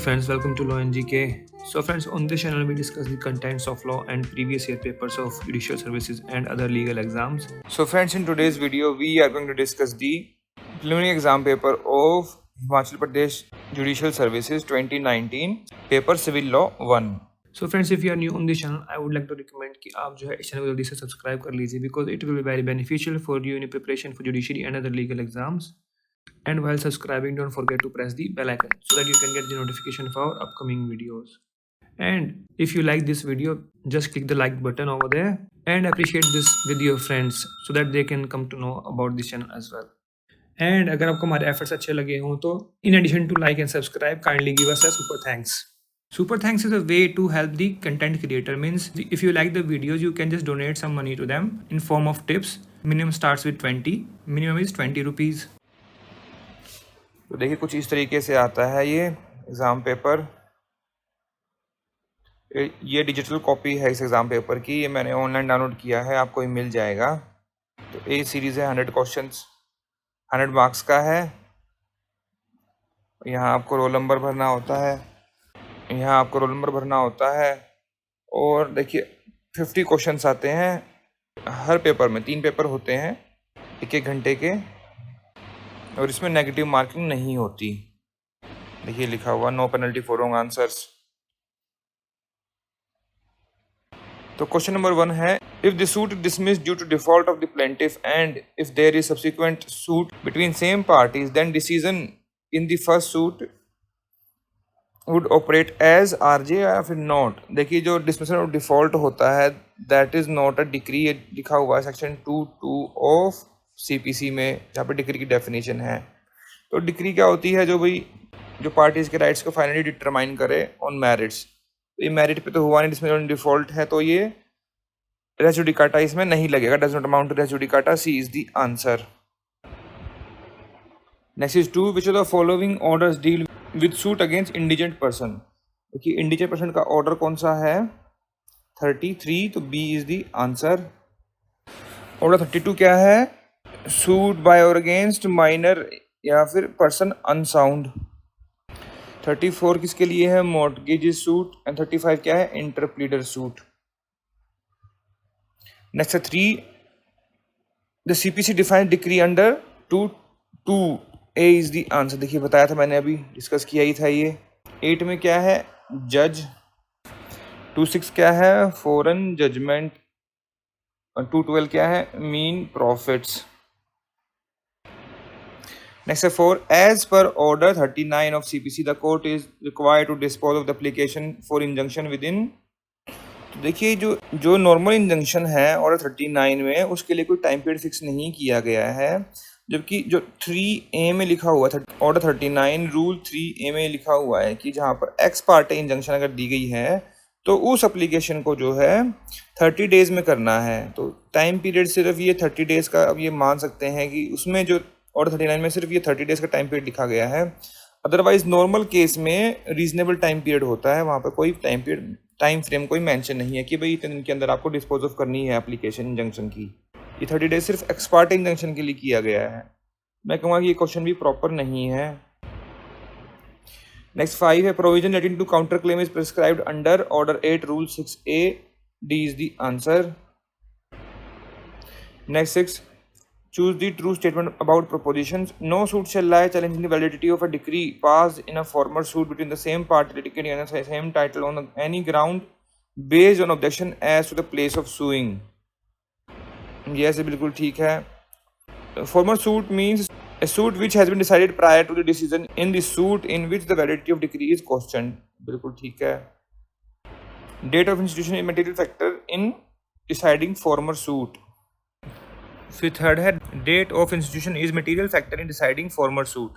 friends, welcome to Law and GK. So friends, on this channel we discuss the contents of law and previous year papers of judicial services and other legal exams. So friends, in today's video we are going to discuss the preliminary exam paper of Himachal Pradesh Judicial Services 2019 paper Civil Law 1. So friends, if you are new on this channel, I would like to recommend कि आप जो है इस channel को जल्दी से subscribe कर लीजिए because it will be very beneficial for you in your preparation for judiciary and other legal exams. And while subscribing, don't forget to press the bell icon so that you can get the notification of our upcoming videos. And if you like this video, just click the like button over there and appreciate this with your friends so that they can come to know about this channel as well. And अगर आपको हमारे efforts अच्छे लगे हों तो in addition to like and subscribe, kindly give us a super thanks. Super thanks is a way to help the content creator. Means if you like the videos, you can just donate some money to them in form of tips. Minimum starts with 20. Minimum is 20 rupees. तो देखिए कुछ इस तरीके से आता है ये exam paper. ये डिजिटल कॉपी है इस एग्ज़ाम पेपर की, ये मैंने ऑनलाइन डाउनलोड किया है, आपको ये मिल जाएगा। तो ए सीरीज़ है, 100 क्वेश्चंस, 100 मार्क्स का है। यहाँ आपको रोल नंबर भरना होता है, यहाँ आपको रोल नंबर भरना होता है। और देखिए 50 क्वेश्चंस आते हैं हर पेपर में, 3 पेपर होते हैं 1-1 घंटे के, और इसमें नेगेटिव मार्किंग नहीं होती। देखिए लिखा हुआ no penalty for wrong answers. तो क्वेश्चन नंबर 1 है, if the suit dismissed due to default of the plaintiff and if there is subsequent suit between same parties then decision in the first suit would operate as RJ या फिर not. देखिए जो dismissal of default होता है that is not a decree, लिखा हुआ है section 2(2) of CPC में, जहाँ पे डिक्री की डेफिनेशन है। तो डिक्री क्या होती है, जो पार्टीज के राइट्स को फाइनली डिटरमाइन करे ऑन मेरिट्स। तो ये मेरिट पे तो हुआ नहीं, इसमें डिफॉल्ट है, तो ये रेस जुडिकाटा इसमें नहीं लगेगा, does not amount to res judicata, C is the answer. Next is 2, which of the following orders deal with suit against indigent person. देखिए इंडिजेंट पर्सन का ऑर्डर कौन सा है, 33, तो B is the answer. Order 32 क्या है, suit by और against minor या फिर पर्सन अनसाउंड। 34 किसके लिए है, मॉर्टगेज सूट, एंड 35 क्या है, interpleader suit. Next 3, the CPC define decree under 2(2) A is the answer. देखिए बताया था मैंने, अभी डिस्कस किया ही था ये। 8 में क्या है, जज। 2(6) क्या है, फॉरेन जजमेंट। 2(12) क्या है, mean profits. Next 4, as per order 39 of CPC, the court is required to dispose of the application for injunction within। तो देखिए जो नॉर्मल इंजंक्शन है ऑर्डर 39 में, उसके लिए कोई टाइम पीरियड फिक्स नहीं किया गया है, जबकि जो 3A में लिखा हुआ था, ऑर्डर 39 रूल 3A में लिखा हुआ है कि जहाँ पर एक्स पार्टे इंजंक्शन अगर दी गई है तो उस एप्लीकेशन को जो है 30 डेज में करना है। तो टाइम पीरियड सिर्फ ये 30 डेज का, अब ये मान सकते हैं कि उसमें जो ऑर्डर 39 में सिर्फ ये 30 डेज का टाइम पीरियड लिखा गया है। अदरवाइज नॉर्मल केस में रीजनेबल टाइम पीरियड होता है, वहाँ पर कोई टाइम फ्रेम कोई मेंशन नहीं है कि भाई इतने दिन के अंदर आपको डिस्पोज ऑफ करनी है एप्लीकेशन इंजंक्शन की। ये 30 डेज सिर्फ एक्स पार्टे इंजंक्शन के लिए किया गया है। मैं कहूँगा कि ये क्वेश्चन भी प्रॉपर नहीं है। नेक्स्ट 5 है, provision relating to counter claim is prescribed under order 8 rule 6A, D is the answer. Next 6, choose the true statement about propositions. No suit shall lie challenging the validity of a decree passed in a former suit between the same party litigating on the same title on any ground based on objection as to the place of suing. Yes, बिल्कुल ठीक है। Former suit means a suit which has been decided prior to the decision in the suit in which the validity of decree is questioned. बिल्कुल ठीक है। Date of institution is a material factor in deciding former suit. फिर third है, date of institution is material factor in deciding former suit.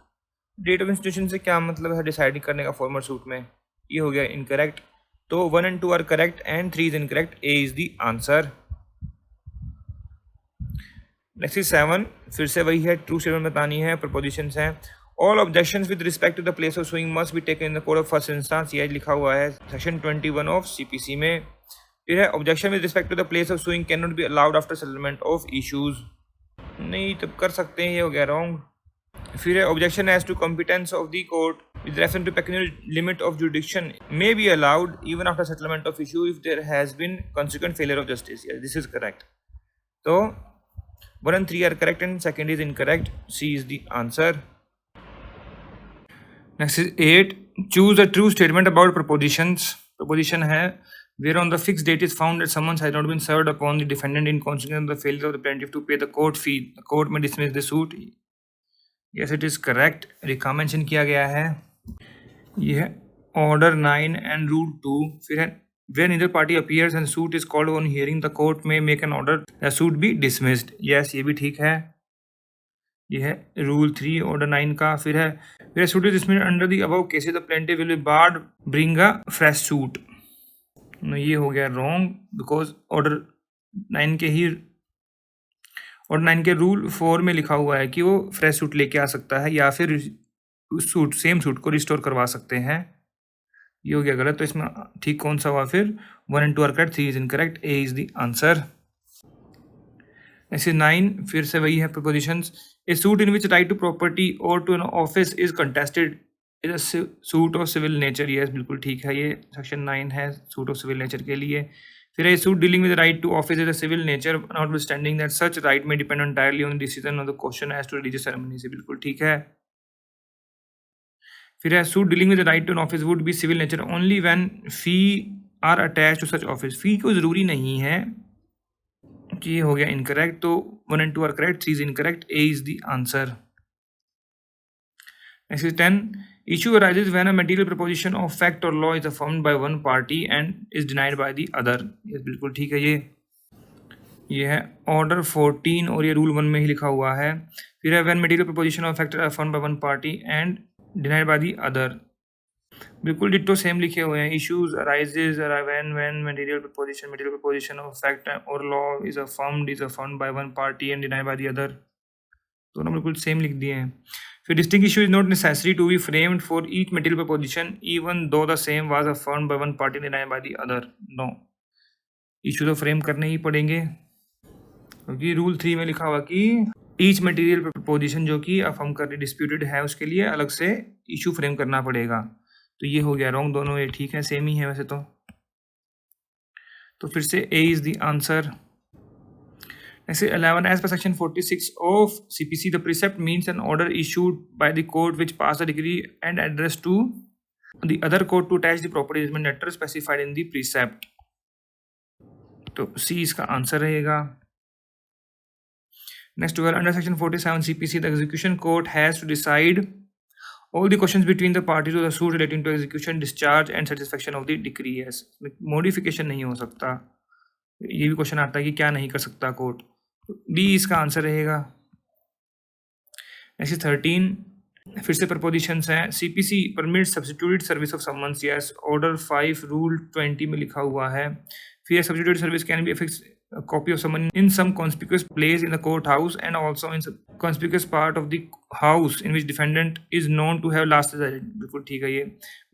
Date of institution से क्या मतलब है deciding करने का फॉर्मर सूट में, ये हो गया इनकरेक्ट। तो 1 and 2 are correct and 3 is incorrect, A is the answer. Next is 7, फिर से वही है, ट्रू स्टेटमेंट बतानी है, प्रपोजिशंस हैं। All objections with respect to the place of suing must be taken in the court of first instance, ये लिखा हुआ है सेक्शन 21 ऑफ सीपीसी में। फिर है, objection with respect to the place of suing can not be allowed after settlement of issues, नहीं तब कर सकते हैं, ये हो गया रॉन्ग। फिर है, objection as to competence of the court with reference to pecuniary limit of jurisdiction may be allowed even after settlement of issue if there has been consequent failure of justice. Yes, this is correct. So 1 and 3 are correct and second is incorrect. C is the answer. Next is 8. Choose a true statement about propositions. Proposition है where on the fixed date is found that summons has not been served upon the defendant in consequence of the failure of the plaintiff to pay the court fee. The court may dismiss the suit. Yes, it is correct. Rekha mention किया गया है. ये है order 9 and rule 2. फिर है where neither party appears and suit is called on hearing, the court may make an order the suit be dismissed. Yes, ये भी ठीक है. ये है रूल 3 ऑर्डर 9 का. फिर है suit is dismissed under the above cases, the plaintiff will be barred bring a fresh suit. ये हो गया रॉन्ग बिकॉज ऑर्डर 9 के रूल 4 में लिखा हुआ है कि वो फ्रेश सूट लेके आ सकता है या फिर सेम सूट को रिस्टोर करवा सकते हैं. ये हो गया गलत. तो इसमें ठीक कौन सा हुआ फिर? 1 and 2 are correct, 3 is incorrect. A is the answer. ऐसे 9 फिर से वही है propositions. A suit in which right to property और to an office is contested is a suit of civil nature. Yes, बिल्कुल ठीक है. ये सेक्शन 9 है सूट ऑफ सिविल नेचर के लिए. फिर a suit dealing with right to office is a civil nature notwithstanding that such right में depend entirely on decision of the question as to religious ceremony. से बिल्कुल ठीक है. फिर है suit dealing with right to an office would be civil nature only when fee are attach to such office. Fee को जरूरी नहीं है. ये हो गया इनकरेक्ट. तो 1 and 2 are correct, 3 is incorrect. A is the answer. Next is 10. Issue arises when a material proposition of fact or law is affirmed by one party and is denied by the other. ये बिल्कुल ठीक है. ये है order 14 और ये rule 1 में ही लिखा हुआ है. फिर है when material proposition of fact are affirmed by one party and denied by the other. बिल्कुल डिट्टो सेम लिखे हुए हैं. Issues arises when material proposition of fact or law is affirmed by one party and denied by the other. दोनों बिल्कुल same लिख दिए हैं. फिर distinct issue is not necessary to be framed for each material proposition even though the same was affirmed by one party and denied by the other. No, issue तो frame करने ही पड़ेंगे क्योंकि रूल 3 में लिखा हुआ कि each material proposition जो कि अफर्म कर डिस्प्यूटेड है उसके लिए अलग से इशू फ्रेम करना पड़ेगा. तो ये हो गया रॉन्ग. दोनों ये ठीक है, सेम ही है वैसे तो फिर से A is the answer. Next is 11. As per section 46 of CPC, the precept means an order issued by the court which passed the decree and addressed to the other court to attach the proper judgment letter specified in the precept. तो C इसका answer रहेगा. Next 12. Under section 47 CPC, the execution court has to decide all the questions between the parties to the suit relating to execution, discharge and satisfaction of the decree. Yes, modification नहीं हो सकता. ये भी question आता है कि क्या नहीं कर सकता कोर्ट. बी इसका आंसर रहेगा. नेक्स्ट 13. फिर से प्रपोजिशंस हैं. CPC permit substituted service of summons. Yes, order 5 rule 20 में लिखा हुआ है. फिर substituted service can be affix a copy of someone in some conspicuous place in the courthouse and also in some conspicuous part of the house in which defendant is known to have last resided. बिल्कुल ठीक है. ये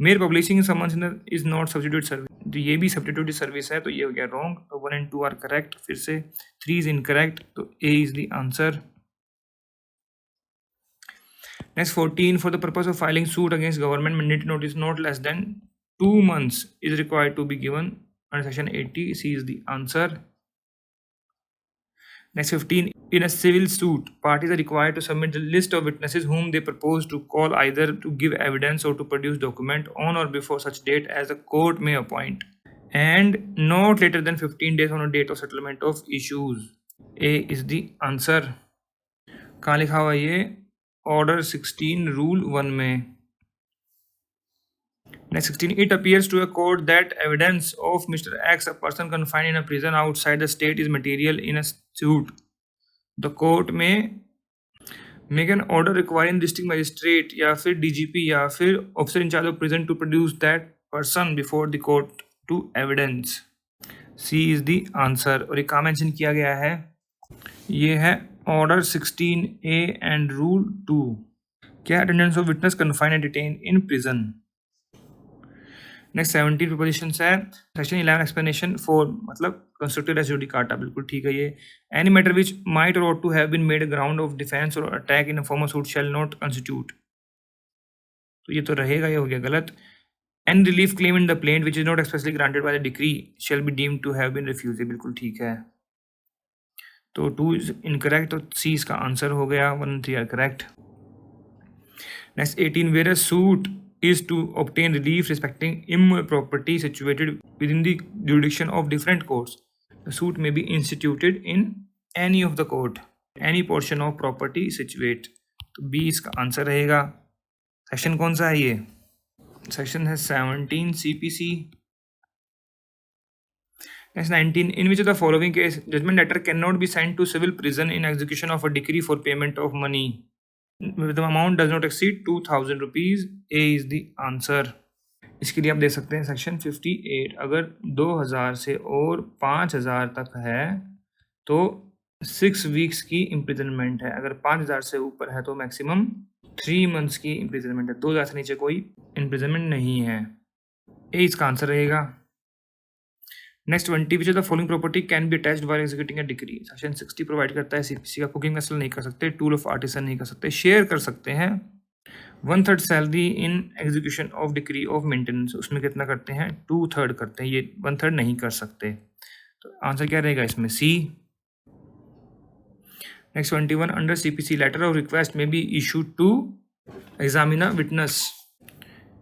mere publishing summons is not substitute service. तो ये भी substitute service है. तो ये हो गया wrong. तो 1 and 2 are correct. फिर से 3 is incorrect. तो A is the answer. Next 14. For the purpose of filing suit against government, mandatory notice not less than 2 months is required to be given under section 80. C is the answer. Next 15. In a civil suit, parties are required to submit the list of witnesses whom they propose to call either to give evidence or to produce document on or before such date as the court may appoint, and not later than 15 days on a date of settlement of issues. A is the answer. कहाँ लिखा हुआ ये? Order 16 Rule 1 में. Next 16. It appears to a court that evidence of Mr. X, a person confined in a prison outside the state, is material in a suit. The court may make an order requiring district magistrate या फिर DGP या फिर officer in charge of prison to produce that person before the court to evidence. C is the answer. और ये कहाँ mention किया गया है? ये है Order 16A and Rule 2. क्या? Attendance of witness confined and detained in prison. Next 17 propositions है. सेक्शन 11 एक्सप्लेनेशन 4 मतलब कंस्ट्रक्टिव रेस जुडिकाटा. बिल्कुल ठीक है. ये एनी मैटर विच माइट और ought to have been made ground of defence और attack in a form of suit shall not constitute. तो ये तो रहेगा, ये हो गया गलत। And relief claim in the plaint which is not expressly granted by the decree shall be deemed to have been refuse, बिल्कुल ठीक है। तो 2 इज इनकरेक्ट, तो सी इसका आंसर हो गया, 1 and 3 are correct. Next 18, where a suit is to obtain relief respecting immovable property situated within the jurisdiction of different courts. The suit may be instituted in any of the court, any portion of property situate. तो B इसका answer रहेगा। Section कौन सा है ये? Section है 17 CPC। Next 19, in which of the following case judgment letter cannot be sent to civil prison in execution of a decree for payment of money? The amount does not exceed 2000 rupees. A is the answer. इसके लिए आप दे सकते हैं section 58, अगर 2000 से और 5000 तक है तो 6 वीक्स की इम्प्रिजनमेंट है, अगर 5000 से ऊपर है तो मैक्सिमम 3 मंथ्स की इम्प्रिजनमेंट है, 2000 से नीचे कोई इम्प्रिजनमेंट नहीं है। ए इसका आंसर रहेगा। Next 20, which of the following property can be attached while executing a decree? Section 60 provide करता है सीपीसी का कुकिंग वेसल नहीं कर सकते, टूल ऑफ आर्टिसन नहीं कर सकते, शेयर कर सकते हैं। 1/3 salary in execution of decree of maintenance, उसमें कितना करते हैं? 2/3 करते हैं, ये 1/3 नहीं कर सकते। तो आंसर क्या रहेगा इसमें? C. Next 21, under CPC letter of request में be issue to examine witness.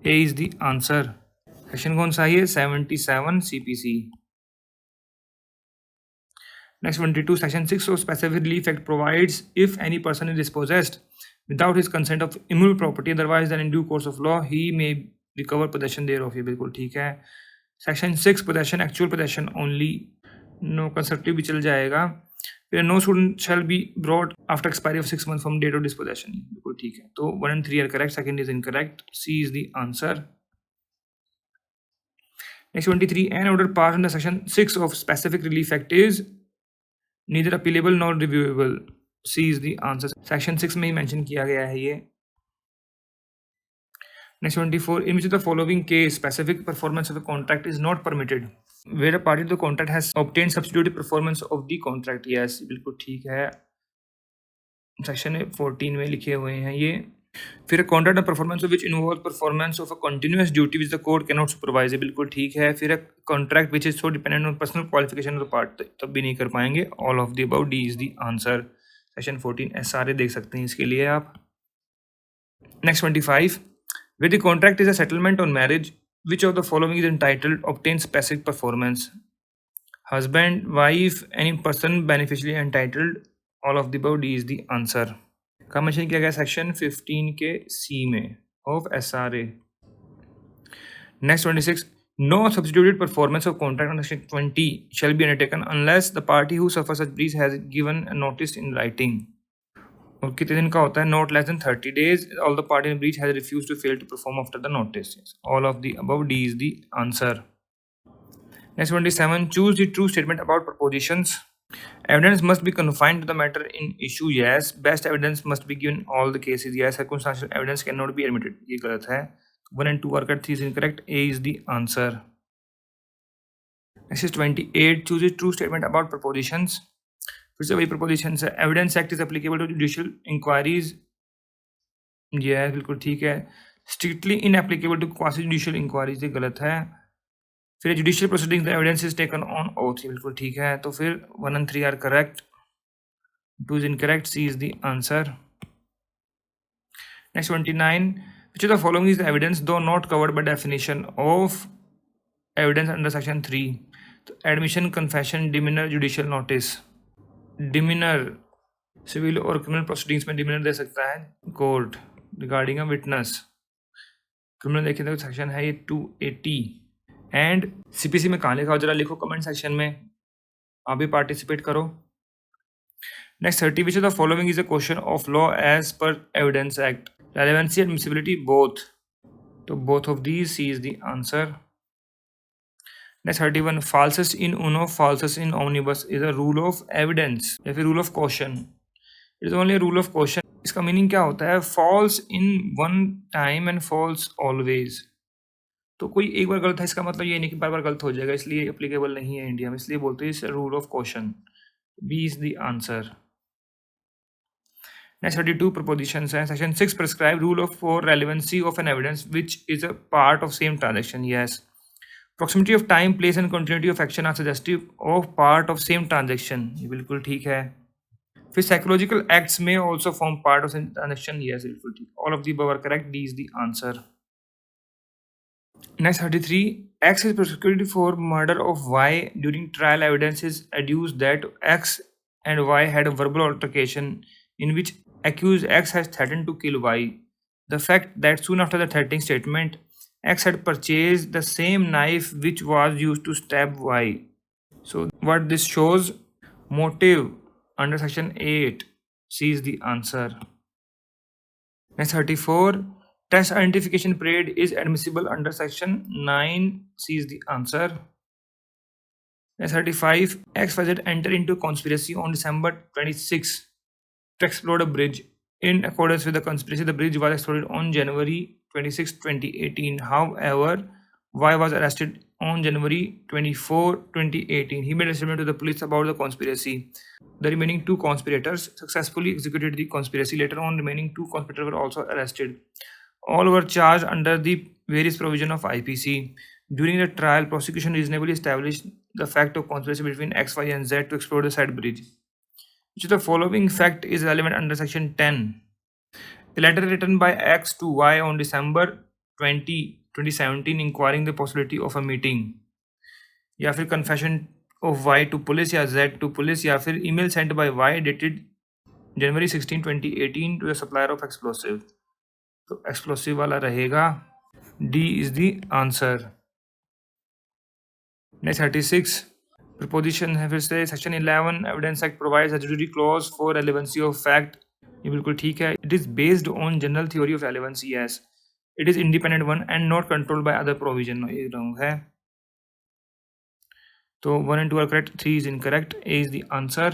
A is the answer. Section कौन सा है? 77 CPC। Next 22, Section 6 of Specific Relief Act provides if any person is dispossessed without his consent of immovable property, otherwise than in due course of law, he may recover possession thereof. ये बिल्कुल ठीक है। Section 6, possession, actual possession only, no constructive भी चल जाएगा। फिर no suit shall be brought after expiry of 6 months from date of dispossession, बिल्कुल ठीक है। तो 1 and 3 are correct, second is incorrect, C is the answer. Next 23, an order passed under Section 6 of Specific Relief Act is neither appealable nor reviewable. C is the answer. Section 6 में ही mention किया गया है ये। Next 24, in which of the following case specific performance of a contract is not permitted? Where a party to the contract has obtained substituted performance of the contract. Yes, बिल्कुल ठीक है। Section 14 में लिखे हुए हैं ये। फिर contract performance which involve performance of a continuous duty which the court can not supervise, बिल्कुल ठीक है। फिर contract which is so dependent on personal qualification of the part, तब भी नहीं कर पाएंगे। All of the above, D is the answer. Section 14 सारे देख सकते हैं इसके लिए आप। Next 25, with the contract is a settlement on marriage which of the following is entitled obtain specific performance? Husband, wife, any person beneficially entitled, all of the above, D is the answer. का mention किया गया section 15 के C में ऑफ SRA। Next 26, no substituted performance of contract under section 20 shall be undertaken unless the party who suffer such breach has given notice in writing. और कितने दिन का होता है? Not less than 30 days. All the party in breach has refuse to fail to perform after the notice. All of the above, D is the answer. Next 27, choose the true statement about propositions. Evidence must be confined to the matter in issue. Yes. Best evidence must be given in all the cases. Yes. Circumstantial evidence cannot be admitted. ये गलत है। 1 and 2 are correct. 3 is incorrect. A is the answer. Next is 28. Choose a true statement about propositions. फिर से वही propositions है। Evidence Act is applicable to judicial inquiries. Yes, बिल्कुल ठीक है। Strictly inapplicable to quasi judicial inquiries, ये गलत है। फिर judicial proceedings the evidence is taken on oath, बिल्कुल ठीक है। तो फिर 1 and 3 are correct, 2 is incorrect, C is the answer. Next 29, which of the following is the evidence do not covered by definition of evidence under section 3? तो admission, confession, demeanour, judicial notice. Demeanour civil और criminal proceedings में demeanour दे सकता है court regarding a witness. Criminal देखें तो section है ये 280। एंड CPC में कहाँ लिखा हो जरा लिखो कमेंट सेक्शन में, आप भी पार्टिसिपेट करो। Next 30, which of the following is a question of law as per evidence act? Relevancy, admissibility, both. तो both of these, C is the answer. Next 31, falsus in uno falsus in omnibus is a rule of evidence या फिर rule of question? It is only rule of question. इसका meaning क्या होता है? False in one time and false always. तो कोई एक बार गलत है इसका मतलब ये नहीं कि बार बार गलत हो जाएगा, इसलिए एप्लीकेबल नहीं है इंडिया में, इसलिए बोलते हैं इस rule of question. B is the answer. Next 32 propositions हैं. Section 6 prescribe rule of for relevancy of an evidence which is a part of same transaction. Yes. Proximity of time, place and continuity of action are suggestive of part of same transaction. ये बिल्कुल ठीक है. फिर psychological acts may also form part of same transaction. Yes, बिल्कुल ठीक. All of the above are correct. D is the answer. Next 33. X is prosecuted for murder of Y. During trial, evidence is adduced that X and Y had a verbal altercation in which accused X has threatened to kill Y. The fact that soon after the threatening statement, X had purchased the same knife which was used to stab Y. So what this shows? Motive under section 8. C is the answer. Next 34. Test identification period is admissible under section 9. C is the answer. Next 35. XYZ entered into conspiracy on December 26 to explode a bridge. In accordance with the conspiracy, the bridge was exploded on January 26, 2018. However, Y was arrested on January 24, 2018. He made a statement to the police about the conspiracy. The remaining two conspirators successfully executed the conspiracy. Later on, remaining two conspirators were also arrested. All were charged under the various provisions of IPC. During the trial, prosecution reasonably established the fact of conspiracy between X, Y, and Z to explode the said bridge. Which of the following fact is relevant under section 10? A letter written by X to Y on December 20, 2017 inquiring the possibility of a meeting. या फिर confession of Y to police या Z to police या फिर email sent by Y dated January 16, 2018 to the supplier of explosive. तो explosive वाला रहेगा. D is the answer. Next 36. Proposition है फिर से section 11 Evidence Act provides a judiciary clause for relevancy of fact. ये बिल्कुल ठीक है. It is based on general theory of relevancy. Yes. It is independent one and not controlled by other provision. ये wrong है. So 1 and 2 are correct. 3 is incorrect. A is the answer.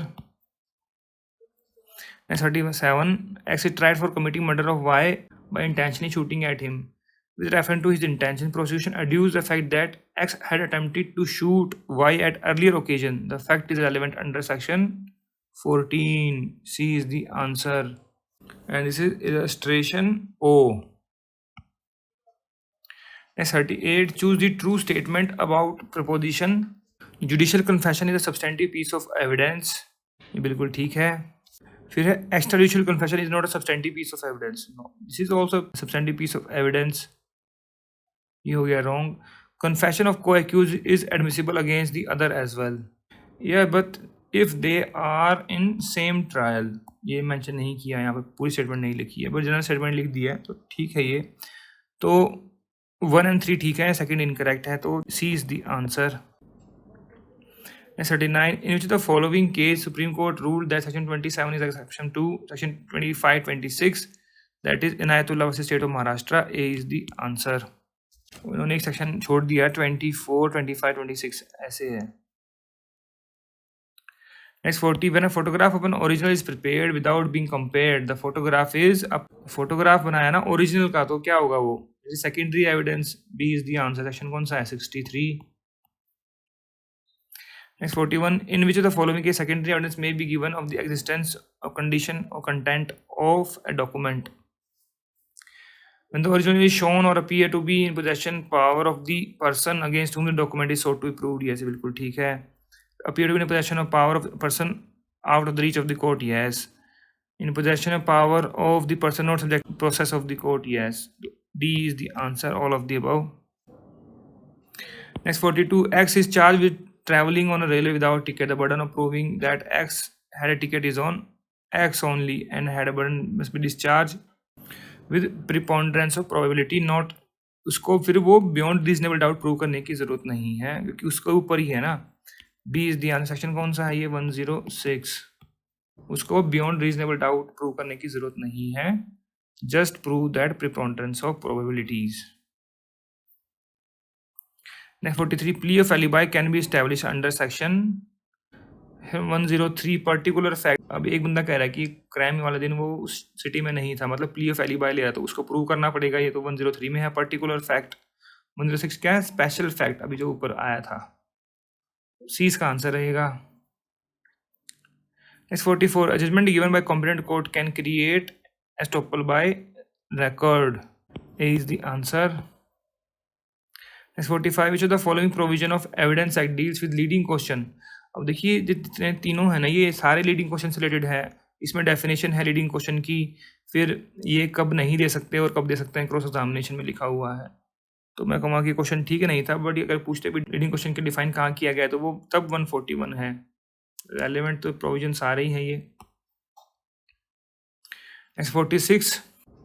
Next 37. X is tried for committing murder of Y by intentionally shooting at him. With reference to his intention, prosecution adduced the fact that X had attempted to shoot Y at earlier occasion. The fact is relevant under section 14. C is the answer. And this is illustration O. Next 38. Choose the true statement about proposition. Judicial confession is a substantive piece of evidence. ये बिल्कुल ठीक है. फिर है extrajudicial confession is not a substantive piece of evidence. No, this is also a substantive piece of evidence. ये हो गया wrong. Confession of co-accused is admissible against the other as well. Yeah, but if they are in same trial. ये mention नहीं किया यहाँ पर, पूरी statement नहीं लिखी है, but general statement लिख दिया है, तो ठीक है ये. तो 1 and 3 ठीक है, second incorrect है, तो C is the answer. Next 39. In which of the following case Supreme Court ruled that section 27 is exception to section 25-26, that is Inayatullah versus State of Maharashtra. A is the answer. उन्होंने एक section छोड़ दिया 24, 25, 26 ऐसे है. Next 40. When a photograph of an original is prepared without being compared, the photograph is a photograph बनाया ना original का, तो क्या होगा वो? Secondary evidence. B is the answer. Section कौन सा है? 63. Next 41. In which of the following case secondary evidence may be given of the existence of condition or content of a document? When the original is shown or appear to be in possession power of the person against whom the document is sought to be proved. Yes, बिल्कुल ठीक है. Appear to be in possession of power of a person out of the reach of the court. Yes. In possession of power of the person not subject to process of the court. Yes. D is the answer. All of the above. Next 42. X is charged with traveling on a railway without ticket. The burden of proving that X had a ticket is on X only and had a burden must be discharged with preponderance of probability. Not उसको फिर वो beyond reasonable doubt prove करने की जरूरत नहीं है क्योंकि उसके ऊपर ही है ना. B is the answer. Section कौन सा है ये? 106. उसको beyond reasonable doubt prove करने की जरूरत नहीं है. Just prove that preponderance of probabilities. Next 43. Plea of alibi can be established under section 103. Particular fact. अब एक बंदा कह रहा है कि क्राइम वाले दिन वो उस सिटी में नहीं था, मतलब plea of alibi ले रहा, तो उसको प्रूव करना पड़ेगा. ये तो 103 में है. Particular fact 106 क्या है? स्पेशल फैक्ट, अभी जो ऊपर आया था. C इसका आंसर रहेगा. Next 44. A judgment given by competent court can create estoppel by record. A is the answer. Next 45. Which of the following provision of Evidence Act deals with leading question? अब देखिए जितने तीनों है ना, ये सारे लीडिंग क्वेश्चन से related है. इसमें डेफिनेशन है लीडिंग क्वेश्चन की, फिर ये कब नहीं दे सकते और कब दे सकते हैं क्रॉस एग्जामिनेशन में लिखा हुआ है. तो मैं कहूँगा कि क्वेश्चन ठीक नहीं था, बट अगर पूछते भी लीडिंग क्वेश्चन के डिफाइन कहाँ किया गया है तो वो तब 141 है. रेलेवेंट तो प्रोविजन सारे ही हैं ये. Next 46.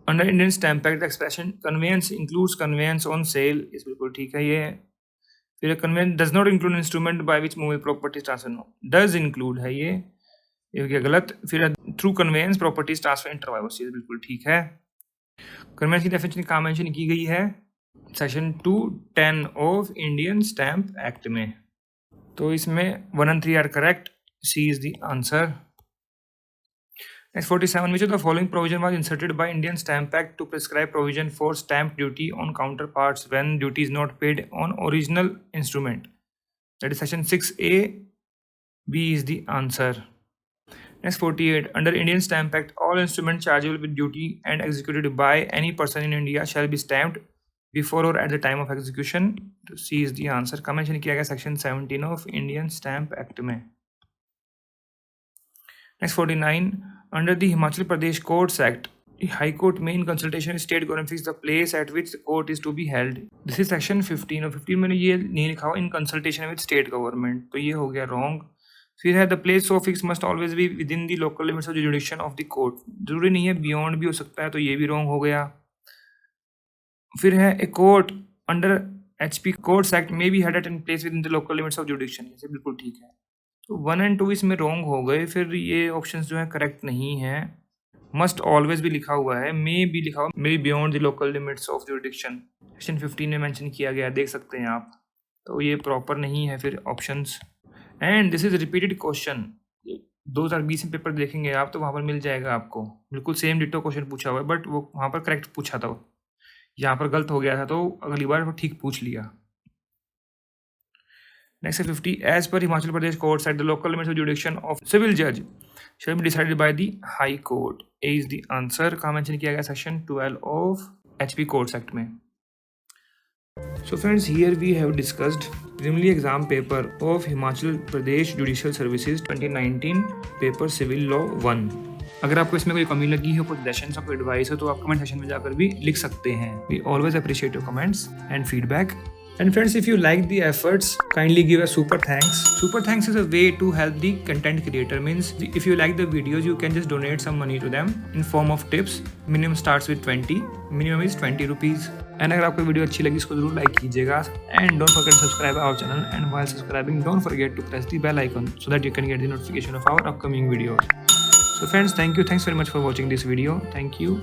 Under Indian stamp act expression conveyance includes conveyance on sale. इस बिल्कुल ठीक है ये. फिर conveyance does not include instrument by which movable property transfer. No, does include है ये हो गया गलत. फिर through conveyance properties transfer inter by. बिल्कुल ठीक है. कन्वेंस की डेफिनेशन कहाँ मेंशन की गई है? Section 210 of Indian stamp act में. तो इसमें 1 and 3 are correct. C is the answer. Next 47. Which of the following provision was inserted by Indian Stamp Act to prescribe provision for stamp duty on counterparts when duty is not paid on original instrument? That is section 6A. B is the answer. Next 48. Under Indian Stamp Act, all instruments chargeable with duty and executed by any person in India shall be stamped before or at the time of execution. C is the answer. का mention किया गया section 17 of Indian Stamp Act में. Next 49. Under the Himachal Pradesh Courts Act, the High Court may in consultation with state government fix the place at which the court is to be held. This is section 15 और 15 में ये नहीं लिखा हुआ in consultation with state government, तो ये हो गया wrong. फिर है the place so fixed must always be within the local limits of the jurisdiction of the court. जरूरी नहीं है, beyond भी हो सकता है, तो ये भी wrong हो गया. फिर है a court under HP Courts Act may be held at any place within the local limits of jurisdiction. ये बिल्कुल ठीक है. तो 1 and 2 इसमें रॉन्ग हो गए. फिर ये ऑप्शंस जो है करेक्ट नहीं है. मस्ट ऑलवेज भी लिखा हुआ है, मे भी लिखा हुआ, may beyond the local limits of jurisdiction section 15 में मेंशन किया गया, देख सकते हैं आप. तो ये प्रॉपर नहीं है फिर options. And this is repeated question. 2020 में पेपर देखेंगे आप तो वहाँ पर मिल जाएगा आपको, बिल्कुल सेम डिटो क्वेश्चन पूछा हुआ है, बट वो वहाँ पर करेक्ट पूछा था, यहाँ पर गलत हो गया था, तो अगली बार वो ठीक पूछ लिया. Next is 50. As per Himachal Pradesh Courts Act, the local limits of jurisdiction of civil judge shall be decided by the High Court. A is the answer. कहाँ मेंशन किया गया? Section 12 of HP Courts Act में. So friends, here we have discussed preliminary exam paper of Himachal Pradesh Judicial Services 2019 paper Civil Law 1. अगर आपको इसमें कोई कमी लगी है, कोई सजेशंस और कोई एडवाइस हो तो आप कमेंट सेक्शन में जाकर भी लिख सकते हैं. We always appreciate your comments and feedback. And friends, if you like the efforts, kindly give a super thanks. Super thanks is a way to help the content creator. Means if you like the videos, you can just donate some money to them in form of tips. Minimum starts with 20. Minimum is 20 rupees. And अगर आपको video अच्छी लगी इसको जरूर like कीजिएगा. And don't forget to subscribe our channel. And while subscribing, don't forget to press the bell icon so that you can get the notification of our upcoming videos. So friends, thank you. Thanks very much for watching this video. Thank you.